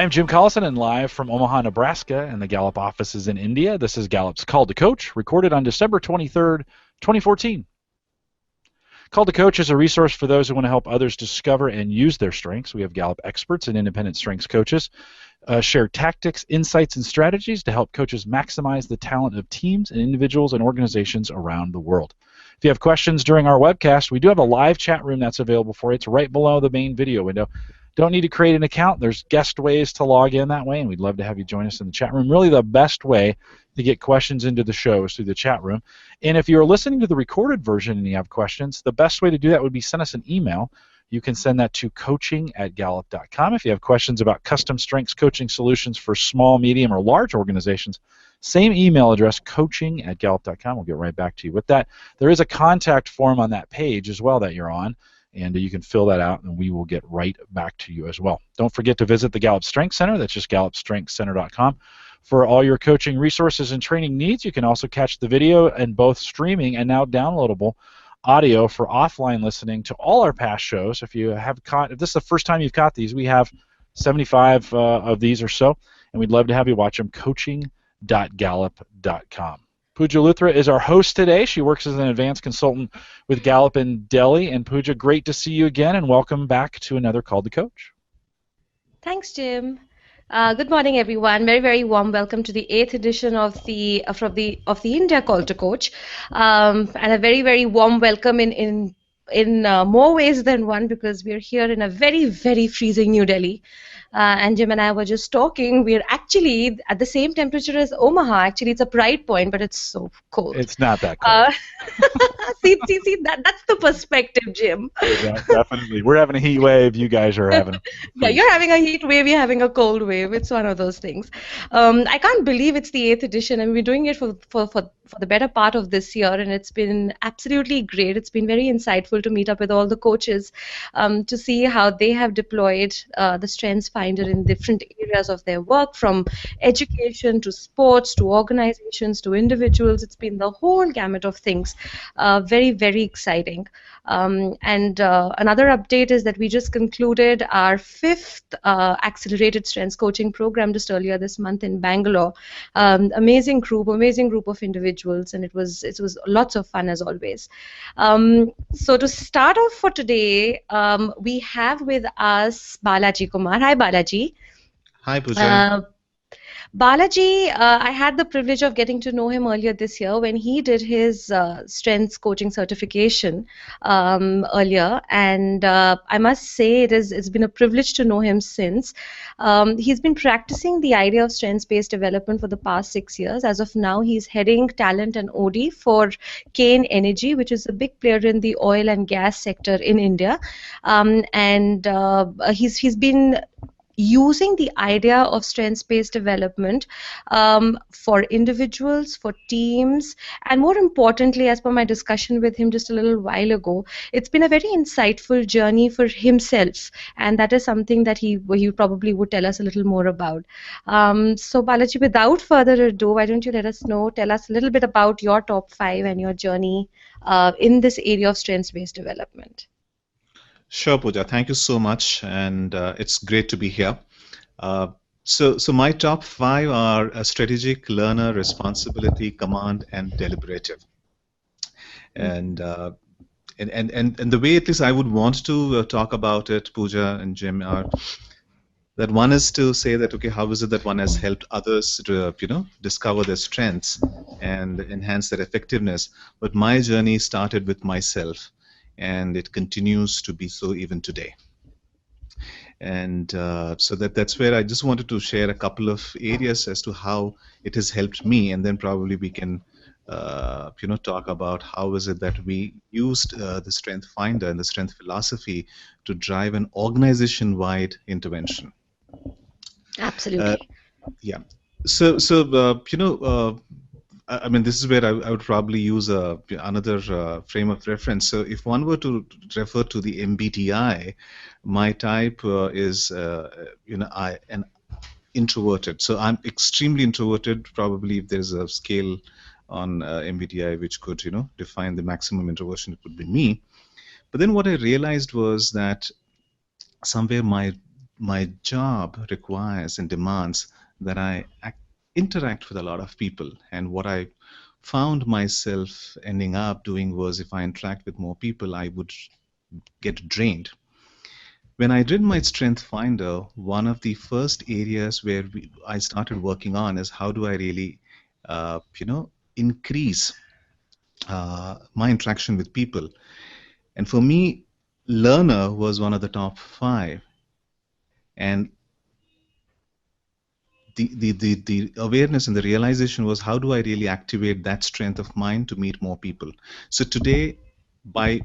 I'm Jim Collison and live from Omaha, Nebraska, and the Gallup offices in India. This is Gallup's Call to Coach, recorded on December 23rd, 2014. Call to Coach is a resource for those who want to help others discover and use their strengths. We have Gallup experts and independent strengths coaches share tactics, insights, and strategies to help coaches maximize the talent of teams and individuals and organizations around the world. If you have questions during our webcast, we do have a live chat room that's available for you. It's right below the main video window. Don't need to create an account. There's guest ways to log in that way, and we'd love to have you join us in the chat room. Really the best way to get questions into the show is through the chat room. And if you're listening to the recorded version and you have questions, the best way to do that would be send us an email. You can send that to coaching@gallup.com. If you have questions about custom strengths coaching solutions for small, medium, or large organizations, same email address, coaching@gallup.com. We'll get right back to you with that. There is a contact form on that page as well that you're on, and you can fill that out, and we will get right back to you as well. Don't forget to visit the Gallup Strength Center. That's just gallupstrengthcenter.com. For all your coaching resources and training needs, you can also catch the video and both streaming and now downloadable audio for offline listening to all our past shows. If this is the first time you've caught these, we have 75 of these or so, and we'd love to have you watch them. Coaching.gallup.com. Pooja Luthra is our host today. She works as an advanced consultant with Gallup in Delhi. And Pooja, great to see you again, and welcome back to another Call to Coach. Thanks, Jim. Good morning, everyone. Very, very warm welcome to the 8th edition of the India Call to Coach, and a very, very warm welcome in more ways than one, because we're here in a very, very freezing New Delhi. And Jim and I were just talking. We're actually at the same temperature as Omaha. Actually, it's a pride point, but it's so cold. It's not that cold. See, that's the perspective, Jim. Yeah, definitely. We're having a heat wave. You guys are having. Yeah, you're having a heat wave. You're having a cold wave. It's one of those things. I can't believe it's the 8th edition, and we're doing it for the better part of this year, and it's been absolutely great. It's been very insightful to meet up with all the coaches to see how they have deployed the Strengths Finder in different areas of their work, from education to sports to organizations to individuals. It's been the whole gamut of things. Very, very exciting. And another update is that we just concluded our 5th accelerated strengths coaching program just earlier this month in Bangalore. Amazing group of individuals, and it was lots of fun as always. So to start off for today, we have with us Balaji Kumar. Hi, Balaji. Hi, Pooja. Balaji, I had the privilege of getting to know him earlier this year when he did his strengths coaching certification earlier, and I must say it's been a privilege to know him since. He's been practicing the idea of strengths-based development for the past 6 years. As of now, he's heading talent and OD for Kane Energy, which is a big player in the oil and gas sector in India, and he's been using the idea of strengths-based development for individuals, for teams, and more importantly, as per my discussion with him just a little while ago, it's been a very insightful journey for himself, and that is something that he probably would tell us a little more about. So Balaji, without further ado, why don't you tell us a little bit about your top 5 and your journey in this area of strengths-based development. Sure, Pooja. Thank you so much, and it's great to be here. So my top 5 are strategic, learner, responsibility, command, and deliberative. And the way at least I would want to talk about it, Pooja and Jim, are that one is to say that, okay, how is it that one has helped others to discover their strengths and enhance their effectiveness? But my journey started with myself, and it continues to be so even today. And so that's where I just wanted to share a couple of areas as to how it has helped me, and then probably we can talk about how is it that we used the Strength Finder and the Strength philosophy to drive an organization-wide intervention. Absolutely. Yeah. So I mean, this is where I would probably use another frame of reference. So if one were to refer to the MBTI, my type is, an introverted. So I'm extremely introverted. Probably if there's a scale on MBTI which could, define the maximum introversion, it would be me. But then what I realized was that somewhere my my job requires and demands that I interact with a lot of people. And what I found myself ending up doing was if I interact with more people, I would get drained. When I did my strength finder, one of the first areas where I started working on is how do I really, increase my interaction with people. And for me, learner was one of the top five. And the awareness and the realization was how do I really activate that strength of mine to meet more people. So today, by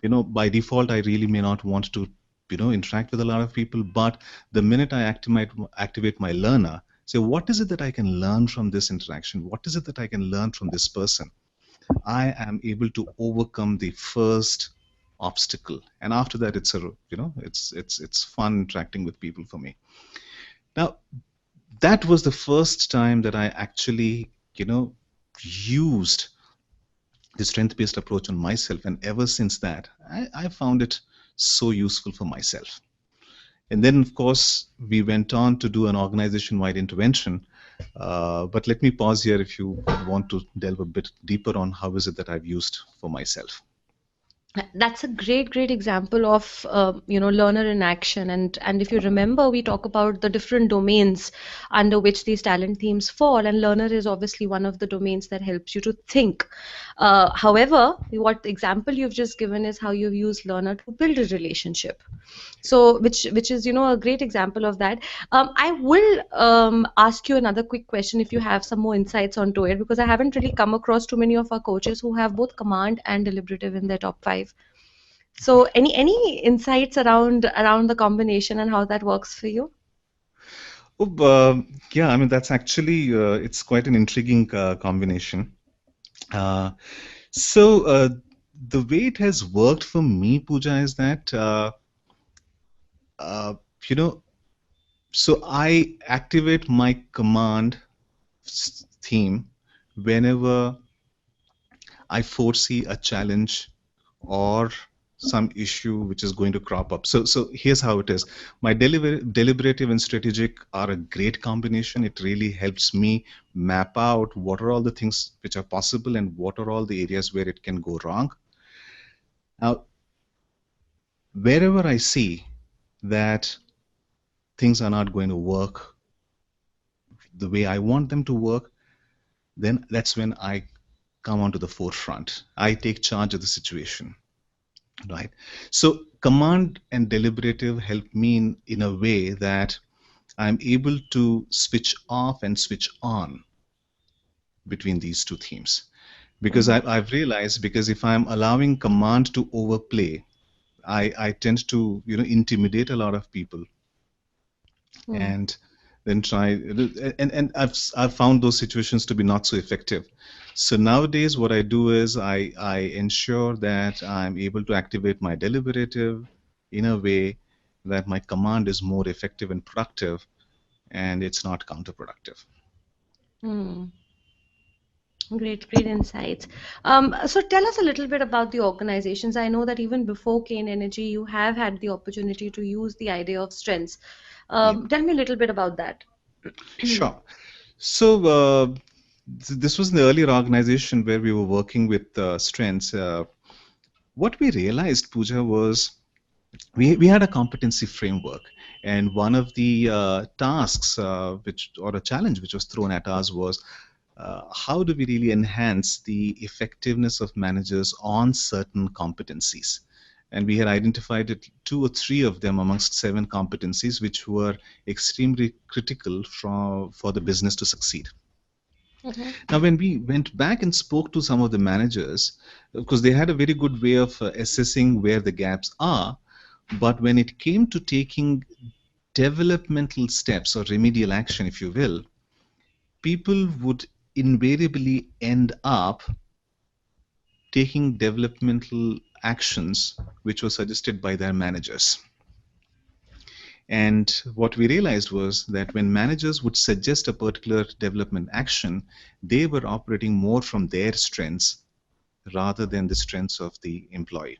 by default, I really may not want to interact with a lot of people, but the minute I activate my learner, say what is it that I can learn from this interaction, what is it that I can learn from this person, I am able to overcome the first obstacle, and after that it's a it's fun interacting with people for me. Now that was the first time that I actually, used the strength based approach on myself. And ever since that, I found it so useful for myself. And then, of course, we went on to do an organization wide intervention. But let me pause here if you want to delve a bit deeper on how is it that I've used for myself. That's a great example of learner in action. And if you remember, we talk about the different domains under which these talent themes fall, and learner is obviously one of the domains that helps you to think. However, what example you've just given is how you've used learner to build a relationship. So which is a great example of that. I will ask you another quick question if you have some more insights onto it, because I haven't really come across too many of our coaches who have both command and deliberative in their top 5. So any insights around the combination and how that works for you? Oh, yeah, I mean that's actually it's quite an intriguing combination. Uh, so the way it has worked for me, Pooja, is that uh, you know so I activate my command theme whenever I foresee a challenge or some issue which is going to crop up. So here's how it is. My deliberative and strategic are a great combination. It really helps me map out what are all the things which are possible and what are all the areas where it can go wrong. Now, wherever I see that things are not going to work the way I want them to work, then that's when I come onto the forefront. I take charge of the situation, right? So command and deliberative help me in a way that I'm able to switch off and switch on between these two themes. Because I've realized, because if I'm allowing command to overplay, I tend to intimidate a lot of people and then try and I've found those situations to be not so effective. So nowadays what I do is I ensure that I'm able to activate my deliberative in a way that my command is more effective and productive and it's not counterproductive. Hmm. Great insights. So tell us a little bit about the organizations. I know that even before Kane Energy, you have had the opportunity to use the idea of strengths. Yep. Tell me a little bit about that. Sure. So this was in the earlier organization where we were working with strengths. What we realized, Pooja, was we had a competency framework, and one of the tasks or a challenge which was thrown at us was how do we really enhance the effectiveness of managers on certain competencies. And we had identified 2 or 3 of them amongst 7 competencies which were extremely critical for the business to succeed. Now, when we went back and spoke to some of the managers, because they had a very good way of assessing where the gaps are, but when it came to taking developmental steps or remedial action, if you will, people would invariably end up taking developmental actions which were suggested by their managers. And what we realized was that when managers would suggest a particular development action, they were operating more from their strengths rather than the strengths of the employee.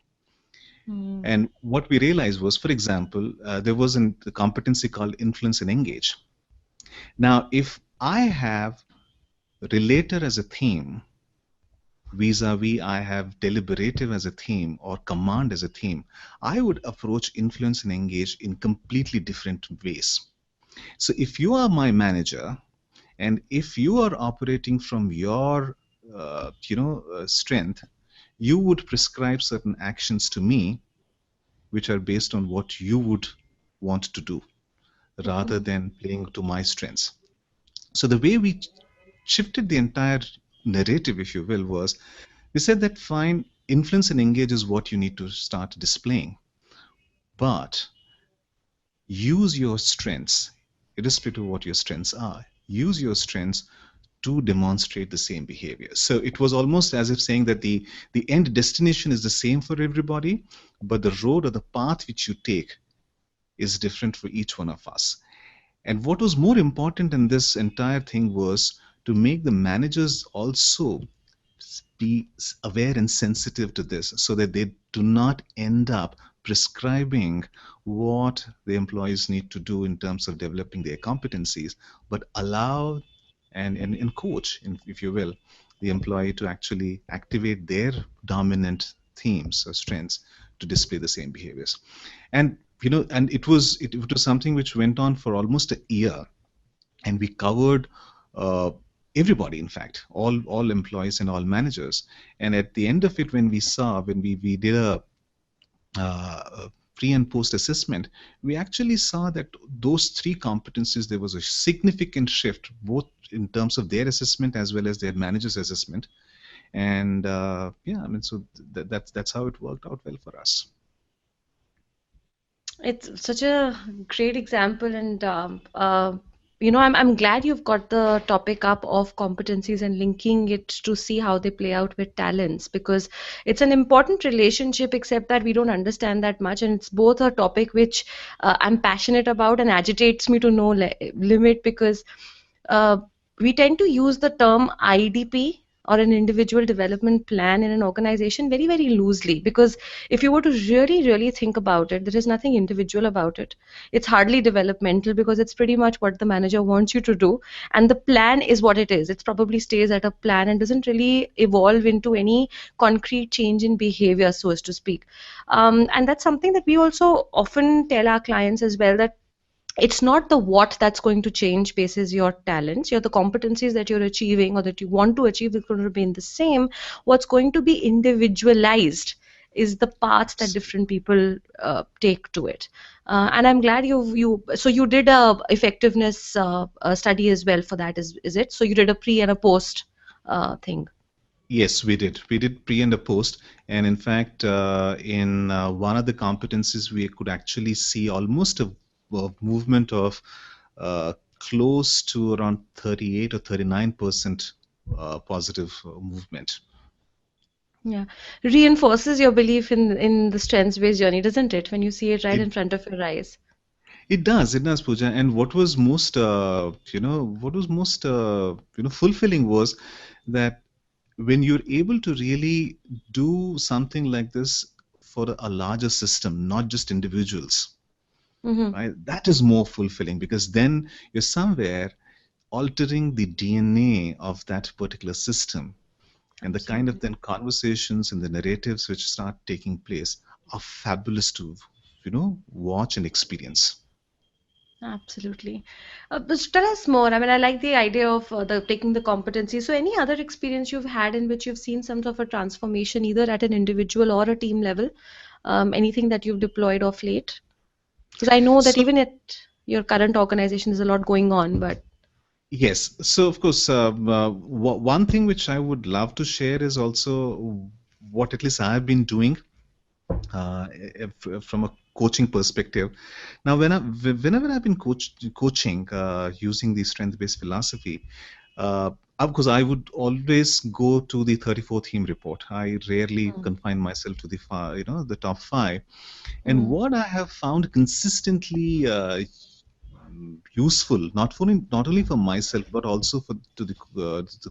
And what we realized was, for example, there was a competency called influence and engage. Now, if I have relator as a theme, vis-a-vis I have deliberative as a theme or command as a theme, I would approach influence and engage in completely different ways. So if you are my manager, and if you are operating from your strength, you would prescribe certain actions to me which are based on what you would want to do rather than playing to my strengths. So the way we shifted the entire narrative, if you will, was we said that fine, influence and engage is what you need to start displaying, but use your strengths, irrespective of what your strengths are, use your strengths to demonstrate the same behavior. So it was almost as if saying that the end destination is the same for everybody, but the road or the path which you take is different for each one of us. And what was more important in this entire thing was to make the managers also be aware and sensitive to this so that they do not end up prescribing what the employees need to do in terms of developing their competencies, but allow and coach, if you will, the employee to actually activate their dominant themes or strengths to display the same behaviors. And and it was something which went on for almost a year, and we covered everybody, in fact, all employees and all managers. And at the end of it, when we did a pre and post assessment, we actually saw that those three competencies, there was a significant shift both in terms of their assessment as well as their managers assessment. And yeah, I mean, so that's how it worked out well for us. It's such a great example, and I'm glad you've got the topic up of competencies and linking it to see how they play out with talents, because it's an important relationship, except that we don't understand that much, and it's both a topic which I'm passionate about and agitates me to no limit, because uh, we tend to use the term IDP or an individual development plan in an organization very, very loosely, because if you were to really, really think about it, there is nothing individual about it. It's hardly developmental, because it's pretty much what the manager wants you to do, and the plan is what it is. It probably stays at a plan and doesn't really evolve into any concrete change in behavior, so as to speak. And that's something that we also often tell our clients as well, that it's not the what that's going to change basis your talents, the competencies that you're achieving or that you want to achieve is going to remain the same. What's going to be individualized is the path that different people take to it. And I'm glad you did a effectiveness study as well for that, is it? So you did a pre and a post thing. Yes, we did. We did pre and a post. And in fact, in one of the competencies, we could actually see almost a movement of close to around 38 or 39% positive movement. Yeah, reinforces your belief in the strengths-based journey, doesn't it? When you see it right in front of your eyes. It does, Pooja. And what was most, fulfilling was that when you're able to really do something like this for a larger system, not just individuals, Mm-hmm. right? That is more fulfilling, because then you're somewhere altering the DNA of that particular system. And the kind of Absolutely. then conversations and the narratives which start taking place are fabulous to, watch and experience. Absolutely. But tell us more. I mean, I like the idea of the taking the competency. So, any other experience you've had in which you've seen some sort of a transformation, either at an individual or a team level? Anything that you've deployed of late? Because I know that So, even at your current organization, there's a lot going on, but yes. So, of course, one thing which I would love to share is also what at least I've been doing from a coaching perspective. Now, whenever I've been coaching using the strength-based philosophy, of course, I would always go to the 34 theme report. I rarely confine myself to the top five. And what I have found consistently useful, not only for myself but also for to the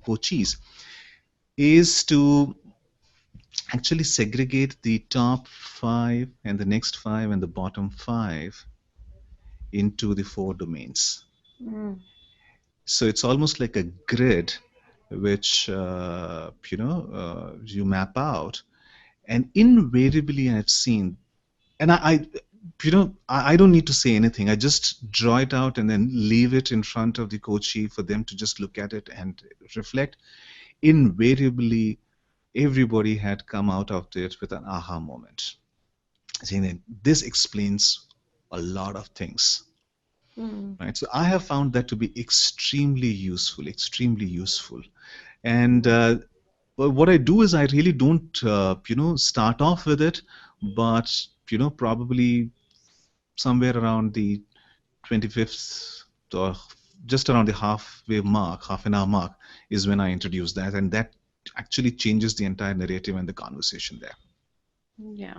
coachees, is to actually segregate the top 5 and the next 5 and the bottom 5 into the 4 domains. Mm. So it's almost like a grid which you map out, and invariably I've seen, and I don't need to say anything. I just draw it out and then leave it in front of the coachee for them to just look at it and reflect. Invariably, everybody had come out of it with an aha moment, saying that this explains a lot of things. Mm. Right. So I have found that to be extremely useful, extremely useful. And but what I do is I really don't, start off with it, but probably somewhere around the 25th or just around the halfway mark, half an hour mark, is when I introduce that, and that actually changes the entire narrative and the conversation there. Yeah,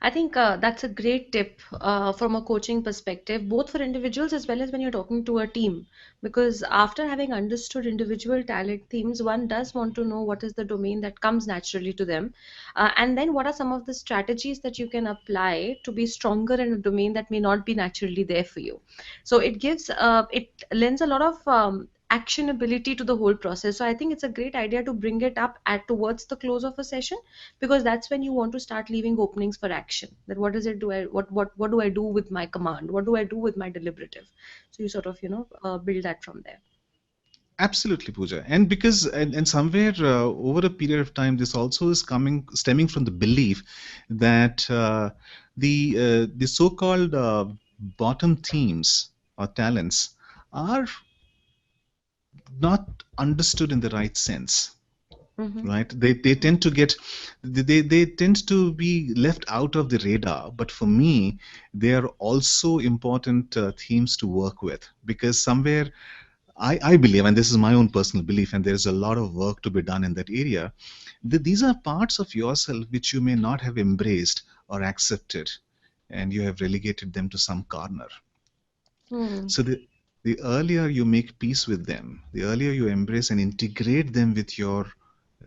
I think that's a great tip from a coaching perspective, both for individuals as well as when you're talking to a team. Because after having understood individual talent themes, one does want to know what is the domain that comes naturally to them, and then what are some of the strategies that you can apply to be stronger in a domain that may not be naturally there for you. So it lends a lot of actionability to the whole process. So I think it's a great idea to bring it up at towards the close of a session, because that's when you want to start leaving openings for action. That what does it do? What do I do with my command? What do I do with my deliberative? So you sort of build that from there. Absolutely, Pooja. And because, and somewhere over a period of time, this also is stemming from the belief that the so-called bottom themes or talents are not understood in the right sense, Mm-hmm. right? They tend to get, they tend to be left out of the radar. But for me, they are also important themes to work with, because somewhere I believe, and this is my own personal belief, and there's a lot of work to be done in that area, that these are parts of yourself which you may not have embraced or accepted, and you have relegated them to some corner. Hmm. So the earlier you make peace with them, the earlier you embrace and integrate them with your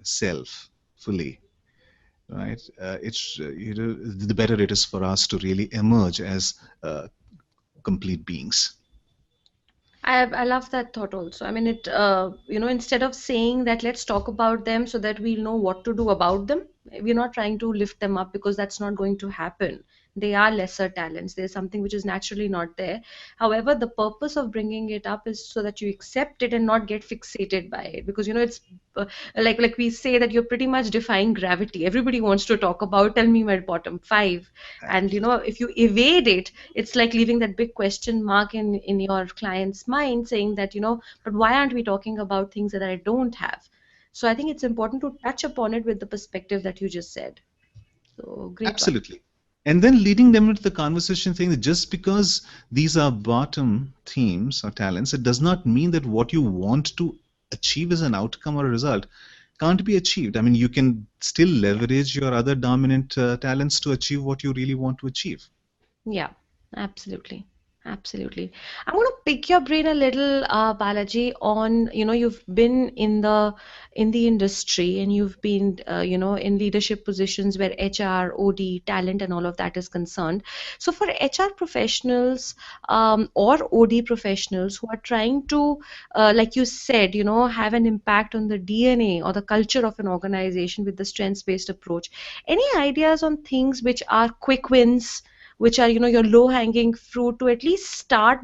self fully, right? The better it is for us to really emerge as complete beings. I love that thought also. I mean, instead of saying that let's talk about them so that we'll know what to do about them, we're not trying to lift them up, because that's not going to happen. They are lesser talents. There's something which is naturally not there. However, the purpose of bringing it up is so that you accept it and not get fixated by it, because it's like we say that you're pretty much defying gravity. Everybody wants to talk about, tell me my bottom five, and if you evade it, it's like leaving that big question mark in your client's mind, saying that but why aren't we talking about things that I don't have? So I think it's important to touch upon it with the perspective that you just said. So great one. Absolutely. And then leading them into the conversation, saying that just because these are bottom themes or talents, it does not mean that what you want to achieve as an outcome or a result can't be achieved. I mean, you can still leverage your other dominant talents to achieve what you really want to achieve. Yeah, absolutely. Absolutely. I'm going to pick your brain a little, Balaji, on, you've been in the industry, and you've been, in leadership positions where HR, OD, talent, and all of that is concerned. So for HR professionals, or OD professionals who are trying to, like you said, have an impact on the DNA or the culture of an organization with the strengths-based approach, any ideas on things which are quick wins, which are your low hanging fruit, to at least start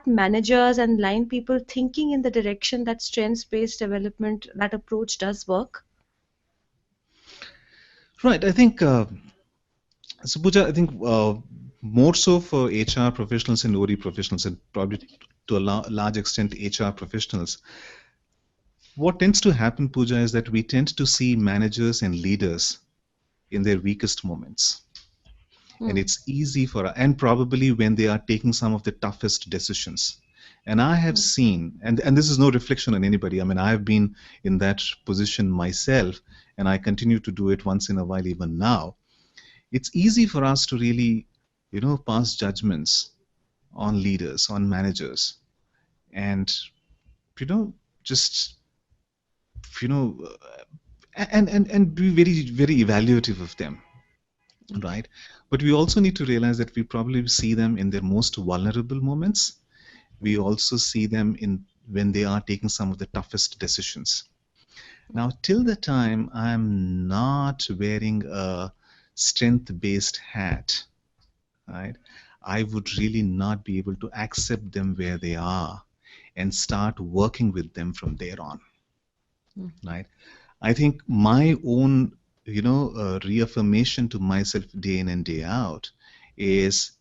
managers and line people thinking in the direction that strengths based development, that approach does work? Right. I think, so Pooja, I think more so for HR professionals and OD professionals, and probably to a large extent HR professionals, what tends to happen, Pooja, is that we tend to see managers and leaders in their weakest moments. And Hmm. it's easy for, and probably when they are taking some of the toughest decisions. And I have Hmm. seen, and this is no reflection on anybody. I mean, I have been in that position myself, and I continue to do it once in a while, even now. It's easy for us to really, pass judgments on leaders, on managers, and, you know, just, you know, and be very evaluative of them, right? But we also need to realize that we probably see them in their most vulnerable moments. We also see them in when they are taking some of the toughest decisions. Now, till the time I'm not wearing a strength-based hat, right, I would really not be able to accept them where they are and start working with them from there on, right? I think my own, reaffirmation to myself day in and day out is,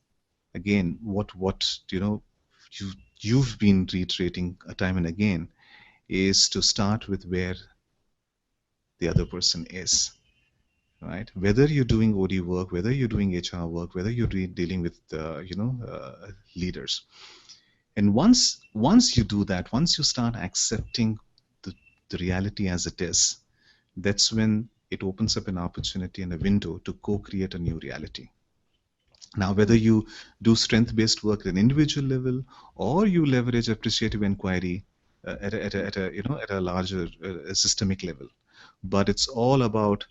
again, what you you've been reiterating time and again, is to start with where the other person is, right? Whether you're doing OD work, whether you're doing HR work, whether you're dealing with leaders, and once you do that, once you start accepting the reality as it is, that's when it opens up an opportunity and a window to co-create a new reality. Now, whether you do strength-based work at an individual level, or you leverage appreciative inquiry at a larger systemic level, but it's all about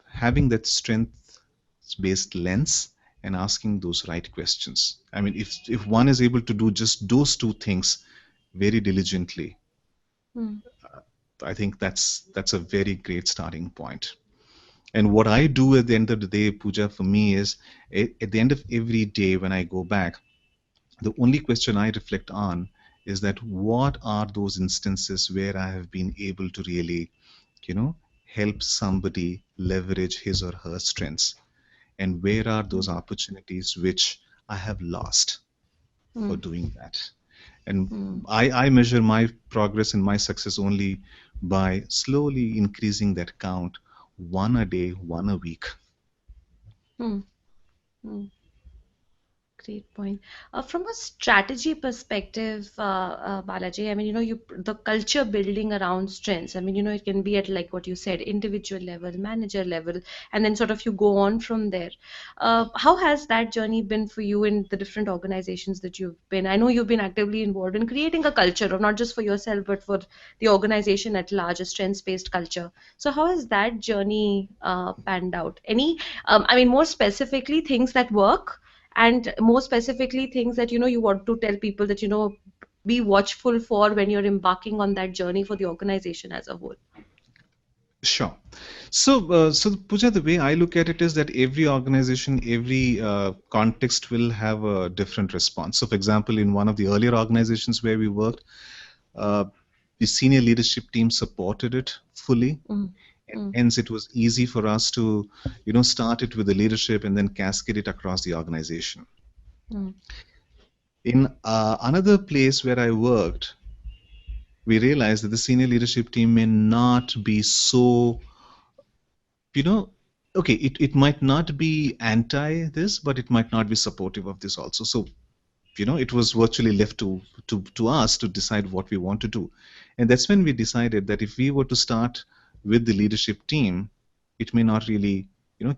having that strength-based lens and asking those right questions. I mean, if one is able to do just those two things very diligently, I think that's a very great starting point. And what I do at the end of the day, Pooja, for me is at the end of every day when I go back, the only question I reflect on is that what are those instances where I have been able to really, help somebody leverage his or her strengths, and where are those opportunities which I have lost for doing that. And I measure my progress and my success only by slowly increasing that count, one a day, one a week. Great point. From a strategy perspective, Balaji, I mean, the culture building around strengths. I mean, it can be at, like what you said, individual level, manager level, and then sort of you go on from there. How has that journey been for you in the different organizations that you've been? I know you've been actively involved in creating a culture of not just for yourself, but for the organization at large, a strengths-based culture. So how has that journey panned out? I mean, more specifically, things that work, and more specifically things that you want to tell people that be watchful for when you're embarking on that journey for the organization as a whole. Sure. So Pooja, the way I look at it is that every organization, every context will have a different response. So, for example, in one of the earlier organizations where we worked, the senior leadership team supported it fully. And hence, it was easy for us to, start it with the leadership and then cascade it across the organization. In another place where I worked, we realized that the senior leadership team may not be so, okay, it might not be anti this, but it might not be supportive of this also. So, it was virtually left to us to decide what we want to do. And that's when we decided that if we were to start with the leadership team, it may not really,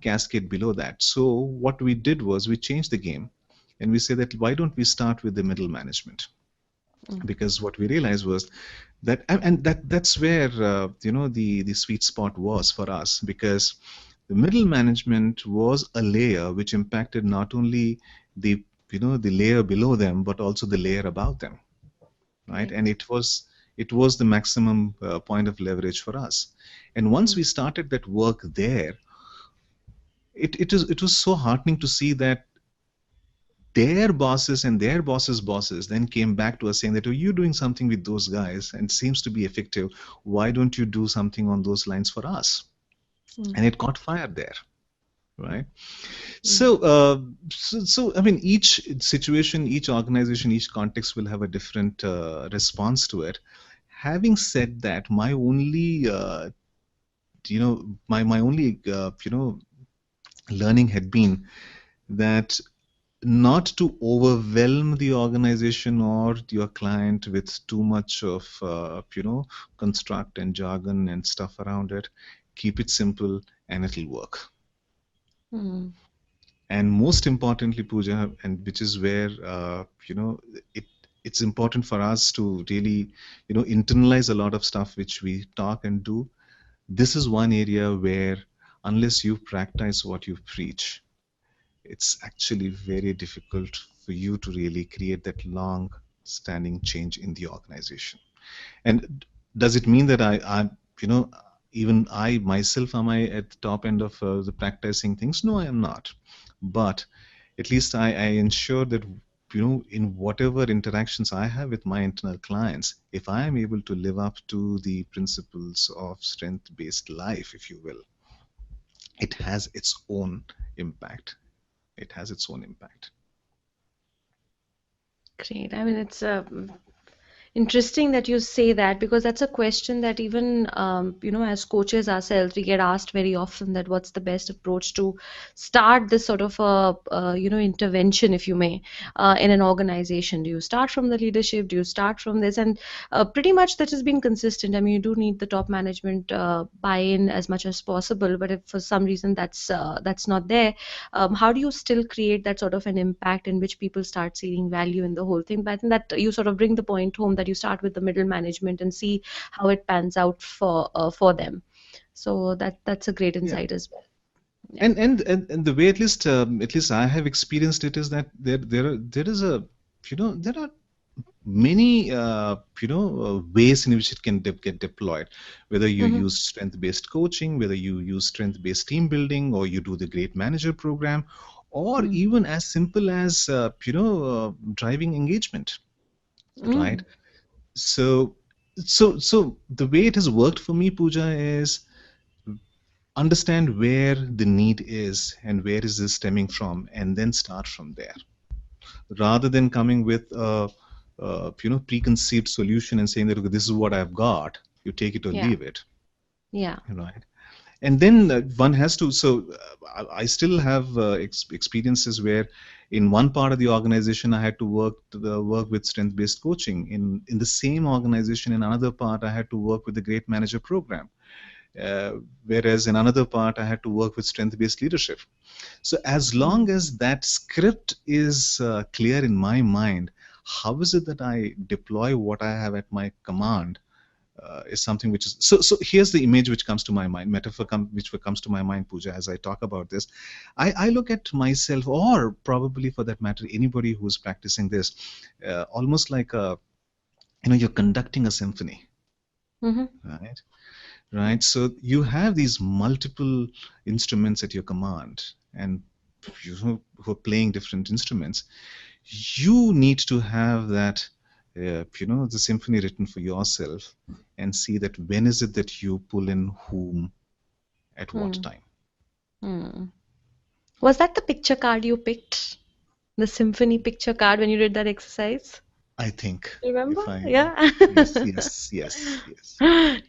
cascade below that. So what we did was we changed the game, and we said that why don't we start with the middle management? Because what we realized was that, and that's where the sweet spot was for us, because the middle management was a layer which impacted not only the layer below them, but also the layer above them, right? And it was the maximum point of leverage for us. And once we started that work there, it was so heartening to see that their bosses and their bosses' bosses then came back to us saying that, oh, you're doing something with those guys and seems to be effective. Why don't you do something on those lines for us? And it caught fire there, right? So I mean, each situation, each organization, each context will have a different response to it. Having said that, my only my only learning had been that not to overwhelm the organization or your client with too much of construct and jargon and stuff around it. Keep it simple and it'll work. And most importantly, Pooja, and which is where it's important for us to really internalize a lot of stuff which we talk and do. this is one area where unless you practice what you preach, it's actually very difficult for you to really create that long standing change in the organization. And does it mean that you know, even I myself, am I at the top end of the practicing things? No, I am not. But at least I ensure that, in whatever interactions I have with my internal clients, if I am able to live up to the principles of strength-based life, if you will, it has its own impact. It has its own impact. Great. I mean, it's interesting that you say that, because that's a question that even as coaches ourselves, we get asked very often, that what's the best approach to start this sort of intervention, if you may, in an organization. Do you start from the leadership? Do you start from this? And pretty much that has been consistent. I mean, you do need the top management buy-in as much as possible, but if for some reason that's not there, how do you still create that sort of an impact in which people start seeing value in the whole thing? But I think that you sort of bring the point home, that you start with the middle management and see how it pans out for them. So that's a great Yeah. insight as well. Yeah. And the way at least I have experienced it is that there is a, there are many ways in which it can get deployed, whether you Mhm. use strength-based coaching, whether you use strength-based team building, or you do the great manager program, or Mm. even as simple as driving engagement, right? Mm. So the way it has worked for me, Pooja, is understand where the need is and where is this stemming from, and then start from there, rather than coming with a preconceived solution and saying that, okay, this is what I've got, you take it or Yeah. leave it, Yeah. right? And then one has to, so I still have experiences where in one part of the organization I had to work with strength-based coaching. In the same organization, in another part, I had to work with the great manager program, whereas in another part I had to work with strength-based leadership. So as long as that script is clear in my mind, how is it that I deploy what I have at my command, is something which is, so here's the image which comes to my mind, which comes to my mind, Pooja, as I talk about this. I look at myself, or probably for that matter anybody who's practicing this, almost like you're conducting a symphony, Mm-hmm. right? So you have these multiple instruments at your command, and who are playing different instruments. You need to have that, the symphony written for yourself, and see that when is it that you pull in whom at what Mm. time. Mm. Was that the picture card you picked? The symphony picture card when you did that exercise? I think, Remember? if I, Yeah. yes.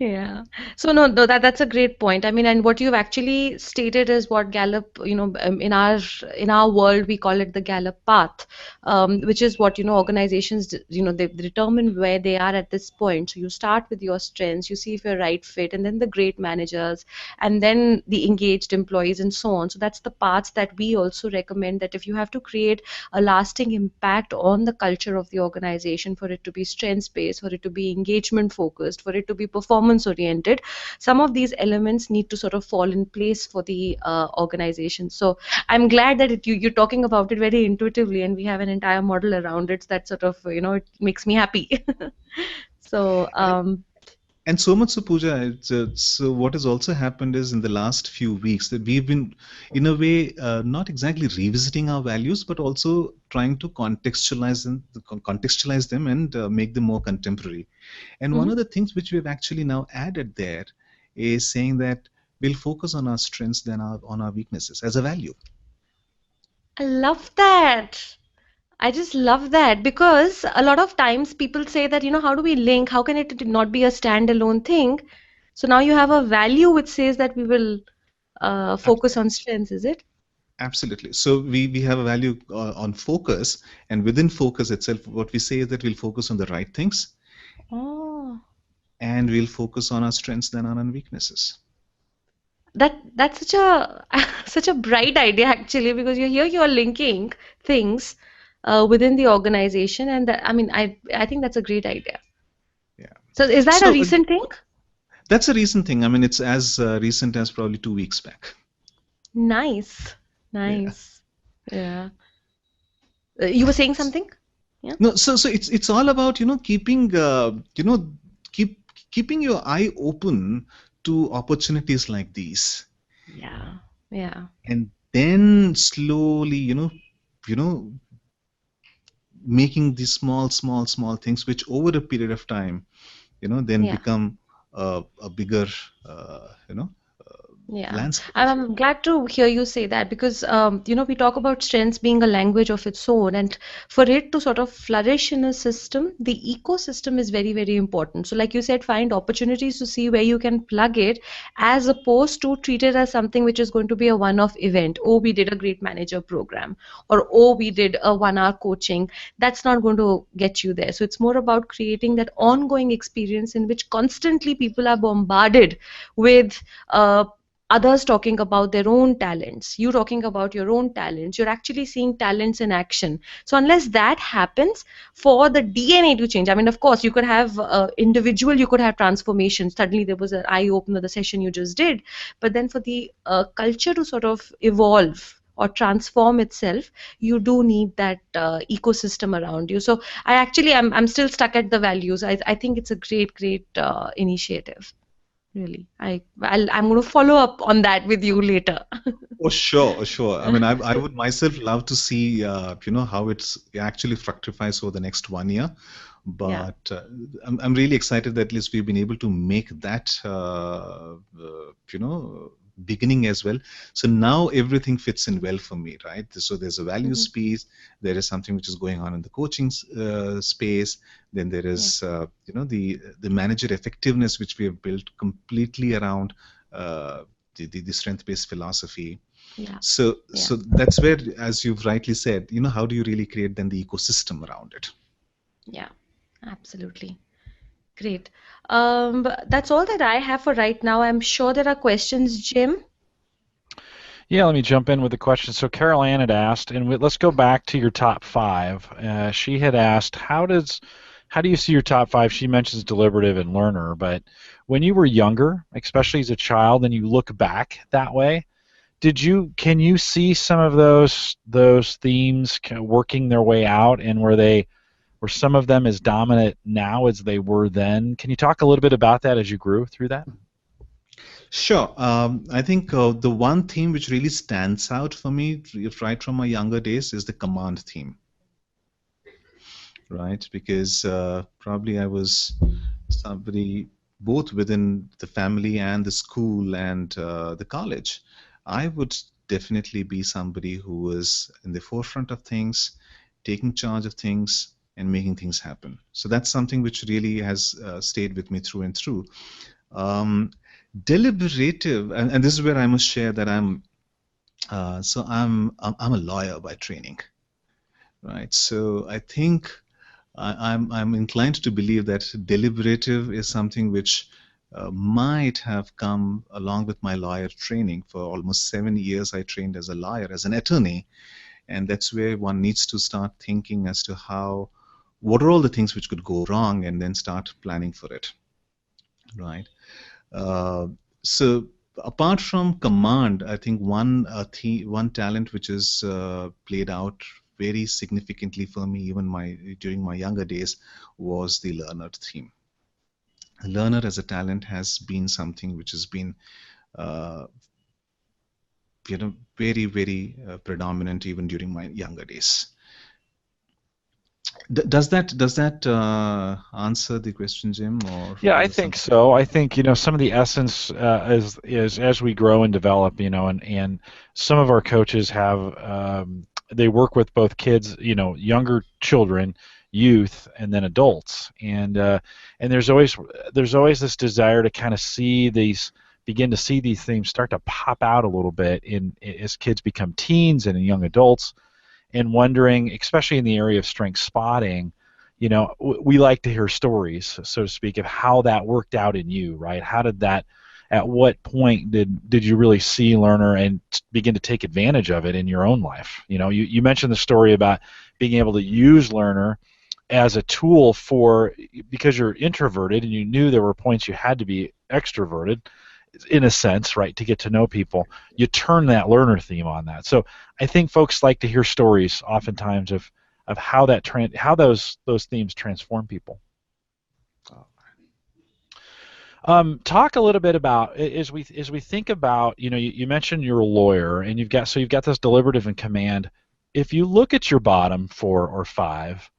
Yeah. So no, that's a great point. I mean, and what you've actually stated is what Gallup, in our world we call it the Gallup path, which is what organizations, they determine where they are at this point. So you start with your strengths, you see if you're right fit, and then the great managers, and then the engaged employees, and so on. So that's the paths that we also recommend, that if you have to create a lasting impact on the culture of the organization, for it to be strengths based, for it to be engagement focused, for it to be performance oriented, some of these elements need to sort of fall in place for the organization. So I'm glad that you're talking about it very intuitively, and we have an entire model around it that sort of it makes me happy. So And so much so, Pooja, so what has also happened is in the last few weeks that we've been, in a way, not exactly revisiting our values, but also trying to contextualize them and make them more contemporary. And one mhm. of the things which we've actually now added there is saying that we'll focus on our strengths than on our weaknesses as a value. I love that. I just love that, because a lot of times people say that, how do we link? How can it not be a standalone thing? So now you have a value which says that we will Ab- focus on strengths, is it? Absolutely. So we have a value on focus, and within focus itself, what we say is that we'll focus on the right things, Oh, and we'll focus on our strengths than on our weaknesses. that's such a such a bright idea actually, because you're linking things within the organization, and that, I mean, I think that's a great idea. Yeah. So is that a So recent thing? That's a recent thing. I mean, it's as recent as probably 2 weeks back. Nice, Yeah. nice. Yeah. You were saying something? Yeah. No, so it's all about keeping keeping your eye open to opportunities like these, Yeah. Yeah. and then slowly you know making these small things which over a period of time then Yeah. become a bigger uh, you know Yeah, landscape. I'm glad to hear you say that because we talk about strengths being a language of its own, and for it to sort of flourish in a system, the ecosystem is very, very important. So, like you said, find opportunities to see where you can plug it, as opposed to treat it as something which is going to be a one-off event. Oh, we did a great manager program, or oh, we did a one-hour coaching. That's not going to get you there. So, it's more about creating that ongoing experience in which constantly people are bombarded with. Others talking about their own talents, you talking about your own talents, you're actually seeing talents in action. So unless that happens, for the DNA to change, I mean, of course you could have individual, you could have transformation, suddenly there was an eye opener, the session you just did, but then for the culture to sort of evolve or transform itself, you do need that ecosystem around you. So I'm still stuck at the values. I think it's a great initiative. Really, I'm going to follow up on that with you later. Oh, sure, sure. I mean, I would myself love to see, how it's actually fructifies over the next 1 year. Yeah. But I'm really excited that at least we've been able to make that, beginning as well. So now everything fits in well for me, right? So there's a values Hmm. piece. There is something which is going on in the coaching space. Then there Yeah. is, the manager effectiveness, which we have built completely around the strength-based philosophy. Yeah. So Yeah. that's where, as you've rightly said, how do you really create then the ecosystem around it? Yeah. Absolutely. Great. But that's all that I have for right now. I'm sure there are questions, Jim. Yeah, let me jump in with the question. So Carol Ann had asked, and let's go back to your top five. She had asked, how do you see your top five? She mentions deliberative and learner, but when you were younger, especially as a child, and you look back that way, can you see some of those themes working their way out, and were some of them as dominant now as they were then? Can you talk a little bit about that as you grew through that? Sure. I think the one theme which really stands out for me right from my younger days is the command theme, right? Because probably I was somebody both within the family and the school and the college. I would definitely be somebody who was in the forefront of things, taking charge of things, and making things happen. So that's something which really has stayed with me through and through. Um, deliberative, and this is where I must share that I'm a lawyer by training, right? So I think I'm inclined to believe that deliberative is something which might have come along with my lawyer training. For almost 7 years, I trained as a lawyer, as an attorney, and that's where one needs to start thinking as to what are all the things which could go wrong, and then start planning for it, right? Uh, so apart from command, I think one talent which is played out very significantly for me, even during my younger days, was the learner theme. Learner as a talent has been something which has been uh, very predominant even during my younger days. Does that answer the question, Jim, or Yeah, I was it think something? so. I think some of the essence is as we grow and develop, and some of our coaches have they work with both kids, younger children, youth, and then adults, and there's always this desire to kind of begin to see these things start to pop out a little bit as kids become teens and young adults, and wondering, especially in the area of strength spotting, we like to hear stories, so to speak, of how that worked out in you, right? At what point did you really see learner and begin to take advantage of it in your own life? You mentioned the story about being able to use learner as a tool for, because you're introverted and you knew there were points you had to be extroverted in a sense, right, to get to know people, you turn that learner theme on that. So I think folks like to hear stories oftentimes of how that how those themes transform people. Talk a little bit about, as we think about, you mentioned you're a lawyer and you've got this deliberative and command. If you look at your bottom 4 or 5,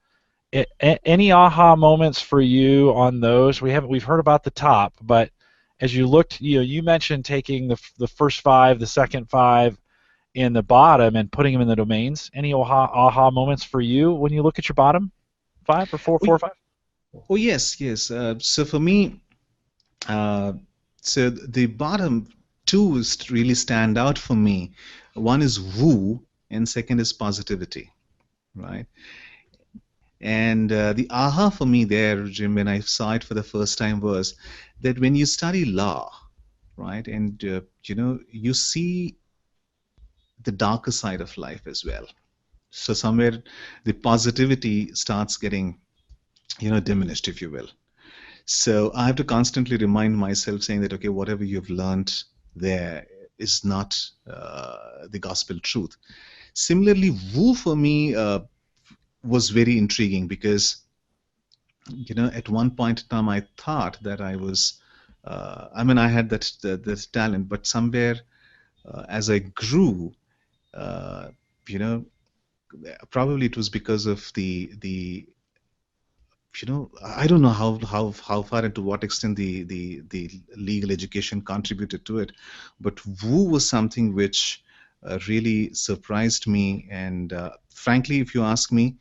any aha moments for you on those? We've heard about the top, but as you looked, you mentioned taking the first 5, the second 5, and the bottom and putting them in the domains. Any aha moments for you when you look at your bottom 5 or 4 or 5? Oh yes. So for me, so the bottom 2 really stand out for me. One is woo, and second is positivity, right? And the aha for me there, Jim, when I saw it for the first time, was that when you study law, right, and you see the darker side of life as well. So somewhere the positivity starts getting, diminished, if you will. So I have to constantly remind myself, saying that, okay, whatever you've learned there is not the gospel truth. Similarly, woo for me was very intriguing because, at one point in time, I thought that I was, I had that talent, but somewhere as I grew, uh, you know, probably it was because of the I don't know how far and to what extent the legal education contributed to it, but woo was something which really surprised me. And frankly, if you ask me,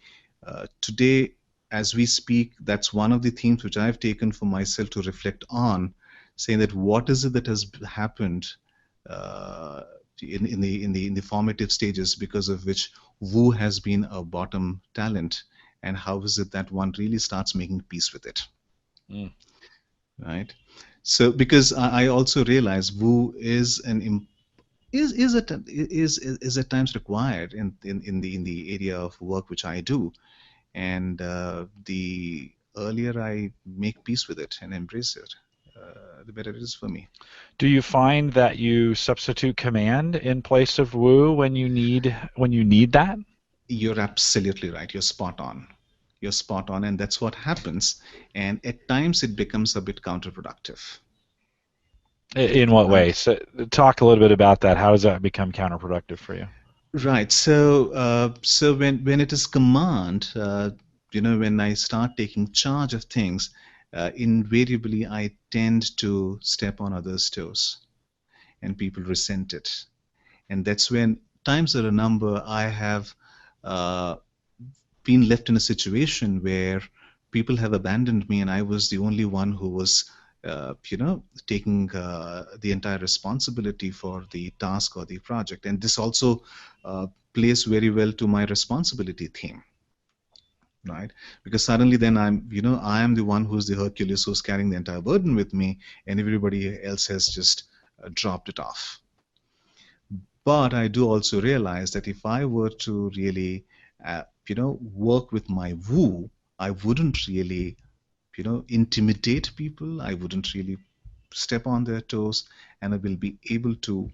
today as we speak, that's one of the themes which I've taken for myself to reflect on, saying that what is it that has happened uh, in the formative stages because of which woo has been a bottom talent, and how is it that one really starts making peace with it, right? So because I also realize woo is is at times required in the area of work which I do, and the earlier I make peace with it and embrace it, the better it is for me. Do you find that you substitute command in place of woo when you need that? You're absolutely right. You're spot on. You're spot on, and that's what happens. And at times it becomes a bit counterproductive. In what way? So talk a little bit about that. How does that become counterproductive for you? Right. So when it is command, when I start taking charge of things, invariably I tend to step on others' toes, and people resent it. And that's when times are a number I have uh, been left in a situation where people have abandoned me, and I was the only one who was, taking the entire responsibility for the task or the project. And this also plays very well to my responsibility theme, right? Because suddenly then I am the one who's the Hercules who's carrying the entire burden with me, and everybody else has just dropped it off. But I do also realize that if I were to really, work with my woo, I wouldn't really, intimidate people. I wouldn't really step on their toes, and I will be able to,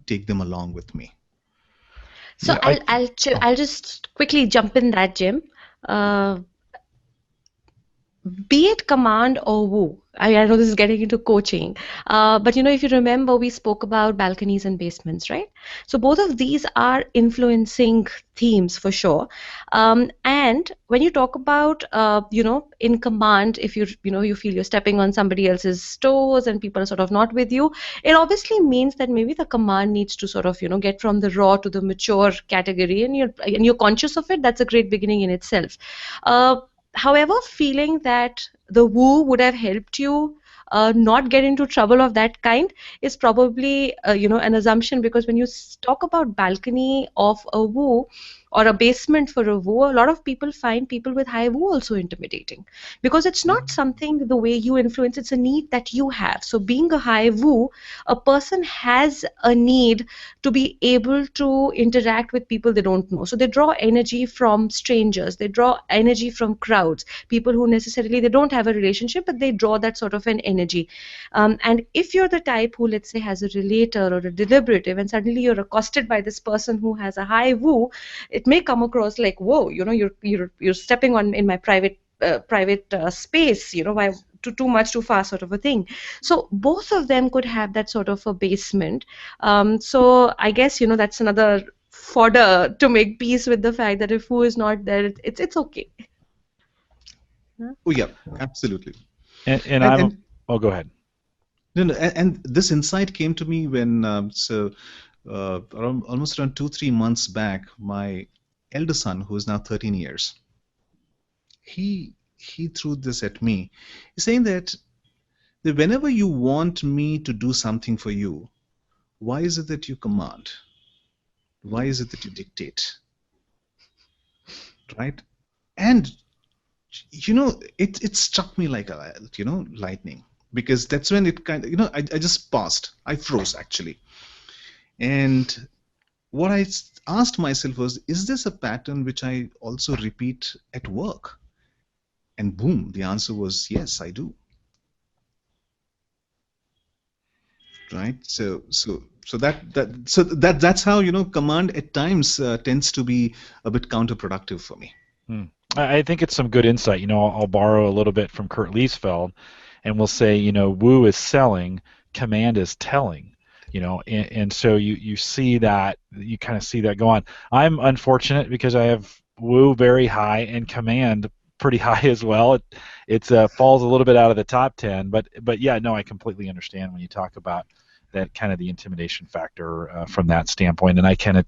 take them along with me. So Yeah, I'll just quickly jump in that, Jim. Uh, be it command or woo. I know this is getting into coaching, but if you remember, we spoke about balconies and basements, right? So both of these are influencing themes for sure. And when you talk about, in command, if you feel you're stepping on somebody else's toes and people are sort of not with you, it obviously means that maybe the command needs to sort of, get from the raw to the mature category, and you're conscious of it. That's a great beginning in itself. However, feeling that the woo would have helped you not get into trouble of that kind is probably an assumption, because when you talk about balcony of a woo, or a basement for a woo, a lot of people find people with high woo also intimidating, because it's not something the way you influence, it's a need that you have. So being a high woo, a person has a need to be able to interact with people they don't know. So they draw energy from strangers, they draw energy from crowds, people who necessarily they don't have a relationship, but they draw that sort of an energy. And if you're the type who, let's say, has a relator or a deliberative, and suddenly you're accosted by this person who has a high woo, it may come across like, whoa, you're stepping on in my private space, why too much too fast, sort of a thing. So both of them could have that sort of a basement. So I guess that's another fodder to make peace with the fact that if who is not there, it's okay. Oh yeah, absolutely. And And oh, go ahead. no, and this insight came to me when almost around 2-3 months back, my elder son, who is now 13 years, he threw this at me. He's saying that whenever you want me to do something for you, why is it that you command? Why is it that you dictate? Right? And it struck me like a lightning, because that's when it kind of I just paused. I froze actually. And what I asked myself was, is this a pattern which I also repeat at work? And boom, the answer was yes, I do. Right? That's how command at times tends to be a bit counterproductive for me. I think it's some good insight. I'll borrow a little bit from Kurt Liesfeld, and we'll say, woo is selling, command is telling. And so you see that, you kind of see that go on. I'm unfortunate because I have woo very high and command pretty high as well. It falls a little bit out of the top 10, but yeah, no, I completely understand when you talk about that kind of the intimidation factor from that standpoint, and I can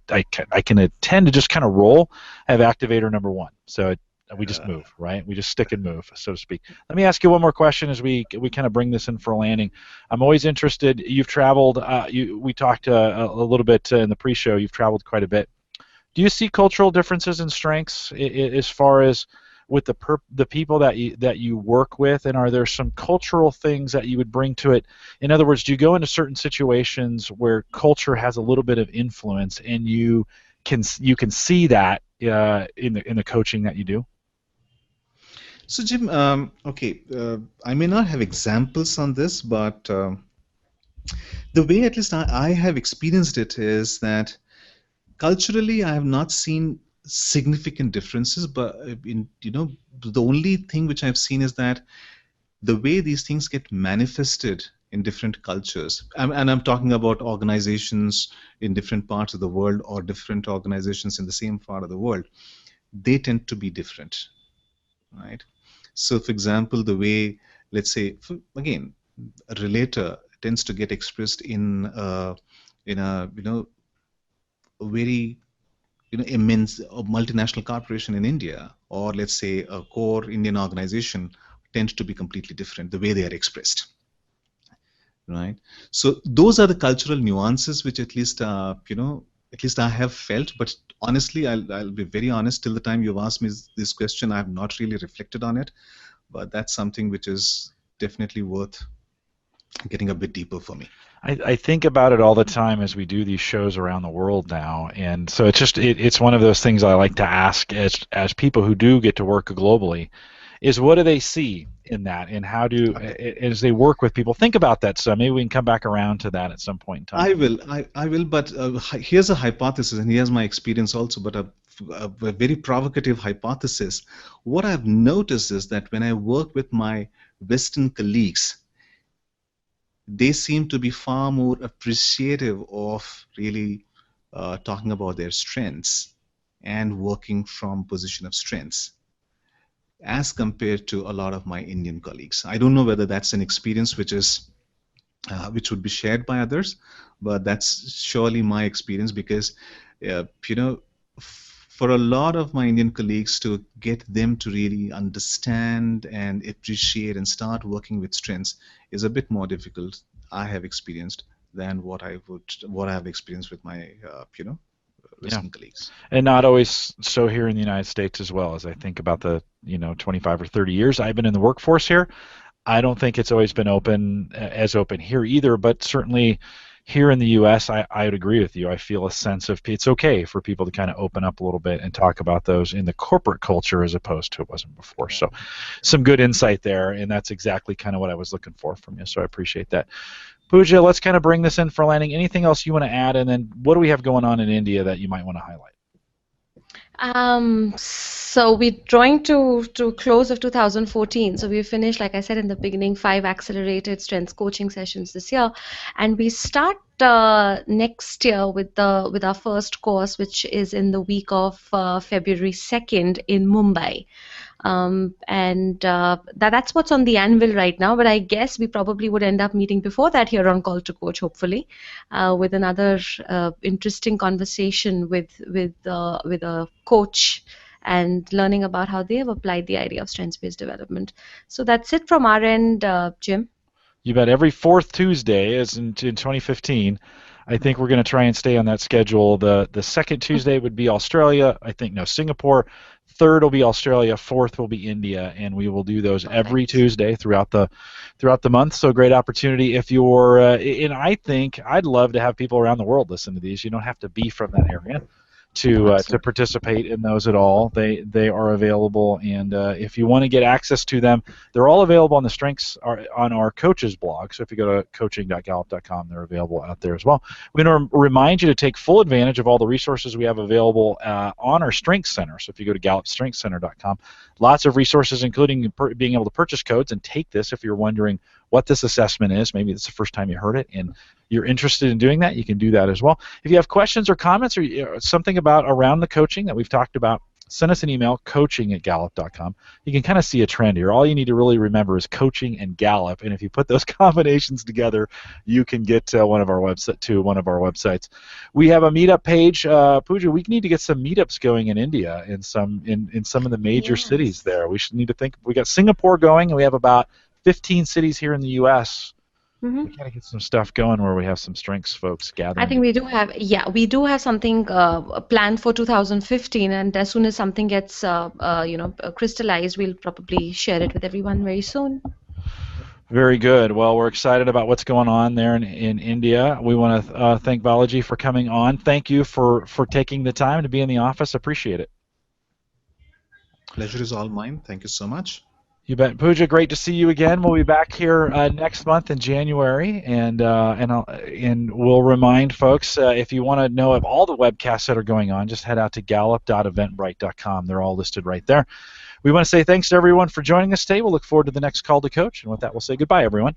tend to just kind of roll. I have activator number 1, so we just move, right? We just stick and move, so to speak. Let me ask you one more question as we kind of bring this in for a landing. I'm always interested. You've traveled. We talked a little bit in the pre-show. You've traveled quite a bit. Do you see cultural differences in strengths as far as with the people that you work with, and are there some cultural things that you would bring to it? In other words, do you go into certain situations where culture has a little bit of influence, and you can see that in the coaching that you do? So Jim, okay, I may not have examples on this, but the way at least I have experienced it is that culturally I have not seen significant differences, but the only thing which I've seen is that the way these things get manifested in different cultures, and I'm talking about organizations in different parts of the world or different organizations in the same part of the world, they tend to be different, right? So for example, the way, let's say, again, a relator tends to get expressed in a very immense multinational corporation in India, or let's say a core Indian organization, tends to be completely different the way they are expressed, right? So those are the cultural nuances which at least I have felt. But honestly, I'll be very honest, till the time you've asked me this question, I have not really reflected on it, but that's something which is definitely worth getting a bit deeper for me. I think about it all the time as we do these shows around the world now, and so it's one of those things I like to ask as people who do get to work globally, is what do they see in that, and how do as they work with people, think about that. So maybe we can come back around to that at some point in time. I will, but here's a hypothesis, and here's my experience also, but a very provocative hypothesis. What I've noticed is that when I work with my Western colleagues, they seem to be far more appreciative of really talking about their strengths and working from position of strengths as compared to a lot of my Indian colleagues. I don't know whether that's an experience which would be shared by others, but that's surely my experience, because for a lot of my Indian colleagues, to get them to really understand and appreciate and start working with strengths is a bit more difficult, I have experienced, than what I have experienced with my listening colleagues. And not always so here in the United States as well. As I think about the 25 or 30 years I've been in the workforce here, I don't think it's always been as open here either, but certainly here in the U.S., I would agree with you. I feel a sense of it's okay for people to kind of open up a little bit and talk about those in the corporate culture as opposed to it wasn't before. So some good insight there, and that's exactly kind of what I was looking for from you, so I appreciate that. Pooja, let's kind of bring this in for landing. Anything else you want to add, and then what do we have going on in India that you might want to highlight? So we're drawing to close of 2014. So we finished, like I said in the beginning, 5 accelerated strengths coaching sessions this year, and we start next year with our first course, which is in the week of February 2nd in Mumbai. That's what's on the anvil right now, but I guess we probably would end up meeting before that here on Call to Coach, hopefully, with another interesting conversation with a coach and learning about how they have applied the idea of strengths-based development. So that's it from our end, Jim. You bet. Every fourth Tuesday, as in 2015, I think we're going to try and stay on that schedule. The second Tuesday would be Australia. Singapore. Third will be Australia. Fourth will be India, and we will do those every Tuesday throughout the month. So great opportunity if you're. And I think I'd love to have people around the world listen to these. You don't have to be from that area to participate in those at all. They are available, and if you want to get access to them, they're all available on the strengths on our coaches blog. So if you go to coaching.gallup.com, they're available out there as well. We're going to remind you to take full advantage of all the resources we have available on our Strengths Center. So if you go to Gallup-Strengthscenter.com, lots of resources, including being able to purchase codes and take this if you're wondering what this assessment is. Maybe it's the first time you heard it and you're interested in doing that, you can do that as well. If you have questions or comments or something about around the coaching that we've talked about, send us an email, coaching@gallup.com. You can kind of see a trend here. All you need to really remember is coaching and Gallup, and if you put those combinations together, you can get to one of our websites. We have a meetup page. Pooja, we need to get some meetups going in India in some of the major cities there. We need to think. We got Singapore going, and we have about 15 cities here in the U.S. We gotta get some stuff going where we have some strengths folks gathering. I think we do have something planned for 2015, and as soon as something gets crystallized, we'll probably share it with everyone very soon. Very good. Well, we're excited about what's going on there in India. We want to thank Balaji for coming on. Thank you for taking the time to be in the office. Appreciate it. Pleasure is all mine. Thank you so much. You bet. Pooja, great to see you again. We'll be back here next month in January, and we'll remind folks, if you want to know of all the webcasts that are going on, just head out to gallup.eventbrite.com. They're all listed right there. We want to say thanks to everyone for joining us today. We'll look forward to the next Call to Coach, and with that, we'll say goodbye, everyone.